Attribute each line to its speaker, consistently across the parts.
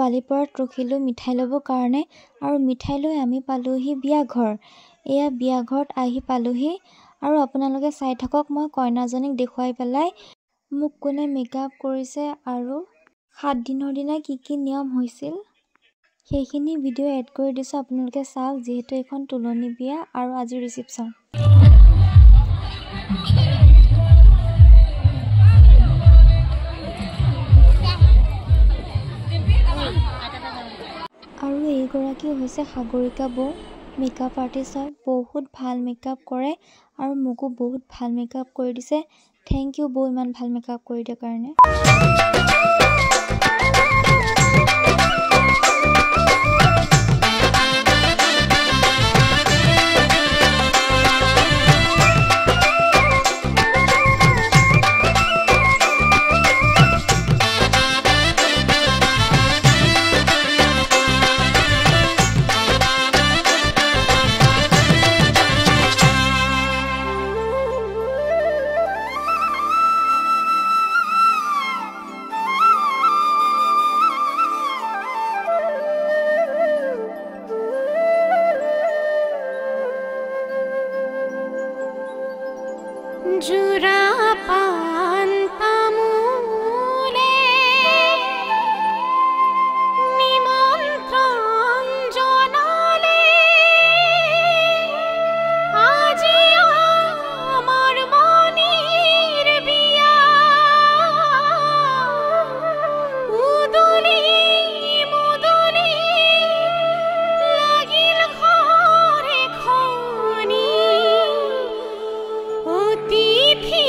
Speaker 1: বালিপাৰাত ৰখিলোঁ মিঠাই ল'বৰ কাৰণে আৰু মিঠাই লৈ আমি পালোহি বিয়া ঘৰ। এয়া বিয়া ঘৰত আহি পালোহি আৰু আপোনালোকে চাই থাকক মই কইনাজনীক দেখুৱাই পেলাই মোক কোনে মেকআপ কৰিছে আৰু 7 দিনৰ দিনা কি নিয়ম হৈছিল সেইখিনি ভিডিঅ' এড কৰি দিছোঁ আপোনালোকে চাওক যিহেতু এখন তুলনি বিয়া আৰু আজি ৰিচিপশ্যন। আৰু এইগৰাকী হৈছে সাগৰিকা বৌ মেকআপ আৰ্টিষ্ট হয় বহুত ভাল মেকআপ কৰে আৰু মোকো বহুত ভাল মেকআপ কৰি দিছে থেংক ইউ বৌ ইমান ভাল মেকআপ কৰি দিয়াৰ কাৰণে।
Speaker 2: জোড়া পান তামোলে নিমন্ত্ৰণ জনালে আজি আমাৰ মনিৰ বিয়া উদুলি মুদুলি লাগিল ঘৰ এখনি অতিথি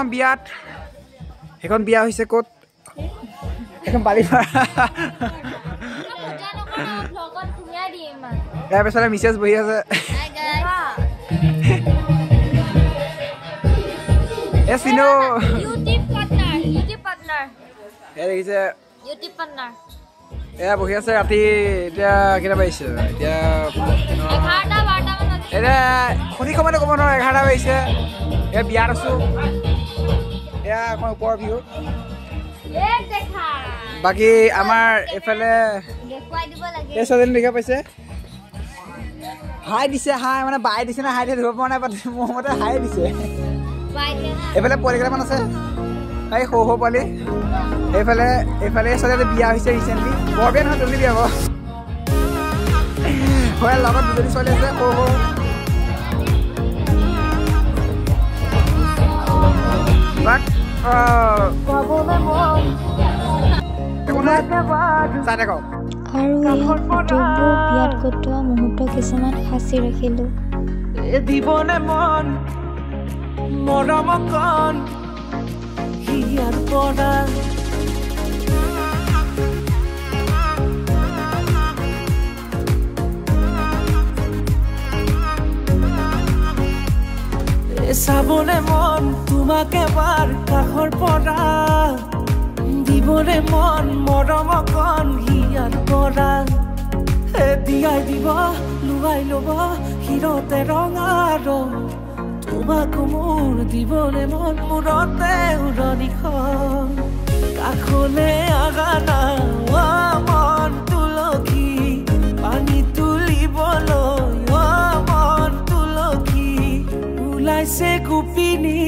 Speaker 3: এখন বিয়াত এখন বিয়া হৈছে ক'ত এখন বালিপাৰা ইয়াৰ পিছতে মিছেছ বহি আছে এ চিনো
Speaker 1: ইউটিউব পাৰ্টনাৰ
Speaker 3: এ দেখিছে
Speaker 1: ইউটিউব পাৰ্টনাৰ
Speaker 3: এয়া বহি আছে ৰাতি এতিয়া কেইটা বাজিছে এতিয়া
Speaker 1: 11-12
Speaker 3: এতিয়া সঠিক সময়তে ক'ব নোৱাৰো 11টা বাজিছে এয়া বিয়াত আছোঁ এয়া মই ওপৰৰ ভিউ বাকী আমাৰ এইফালে এই ছোৱালীজনী দেখিব পাইছে হাই দিছে হাই মানে বাই দিছে না হাই দিয়ে ধৰিব পৰা নাই মোৰ মতে হাই দিছে এইফালে পোৱালি কেইটামান আছে এই সৰু সৰু পোৱালি এইফালে ছোৱালী বিয়া হৈছে ৰিচেণ্টলি বৰ বিয়া নহয় জলদি বিয়া হ'ব হয় লগত দুজনী ছোৱালী আছে সৰু সৰু
Speaker 1: আৰু এই ফটোবোৰ বিয়াত কটোৱা মুহূৰ্ত কিছুমান সাঁচি ৰাখিলোঁ
Speaker 2: দিবনে মন মৰম কণ হিয়াৰ পৰা চাবনে মন তোমাক এবাৰ কাষৰ পৰা দিবনে মন মৰম কণ হিয়াৰ পৰা দিয়াই দিব লুৱাই ল'ব হিৰতে ৰঙা ৰং তোমাক মোৰ দিবনে মন মূৰতে উৰণিখন কাষলে আগানা মন তুলসী পানী তুলিবলৈ মন তুলসী ওলাইছে গোপিনী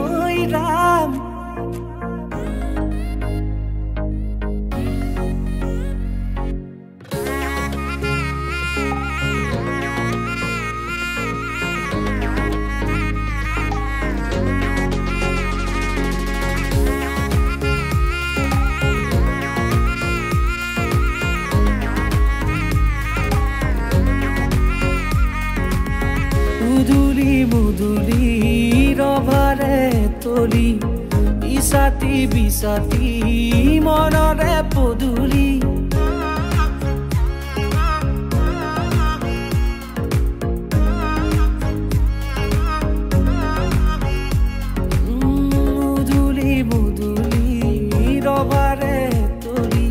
Speaker 2: ঐ ৰাম তলি বিছাতি বিছাতি মনৰে পদূলি মুদুলি মুদুলি ৰবাৰে তলি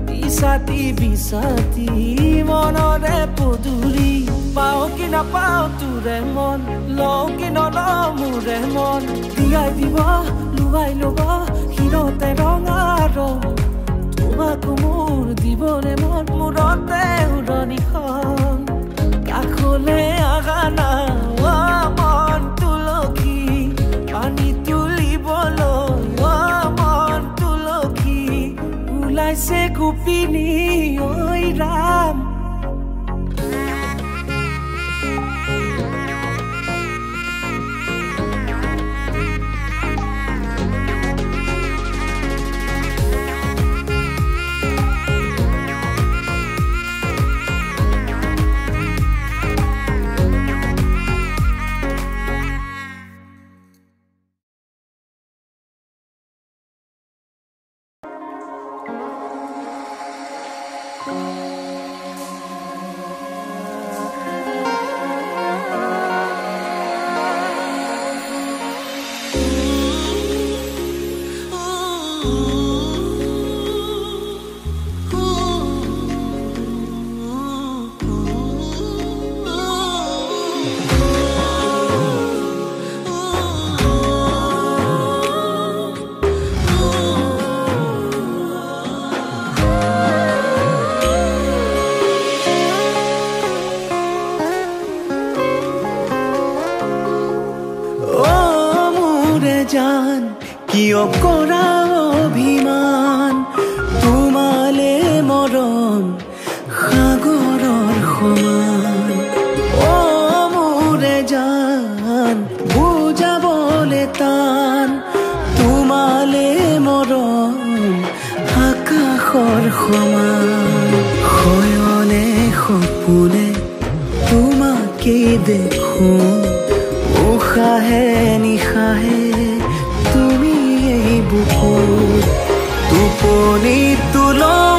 Speaker 2: বিছাতি বিছাতি মনৰে পদূলি পাও কি নাপাও তোৰে মন লও কি নলও মোৰে মন দিয়াই দিব লুৱাই ল'ব হিৰতে ৰঙা ৰং তোমাক মোৰ দিবনে মন মূৰতে উৰণিখন কাষলে আগানা মন তুলসী পানী তুলিবলৈ মন তুলসী ওলাইছে গোপিনী ঐ ৰাম জান কিয় কৰা অভিমান তোমালে মৰম সাগৰৰ সমান ও মোৰে জান বুজাবলে টান তোমালে মৰম আকাশৰ সমান শয়নে সপোনে তোমাকে দেখো উশাহে নিশাহে বুকুত টোপনি তোলা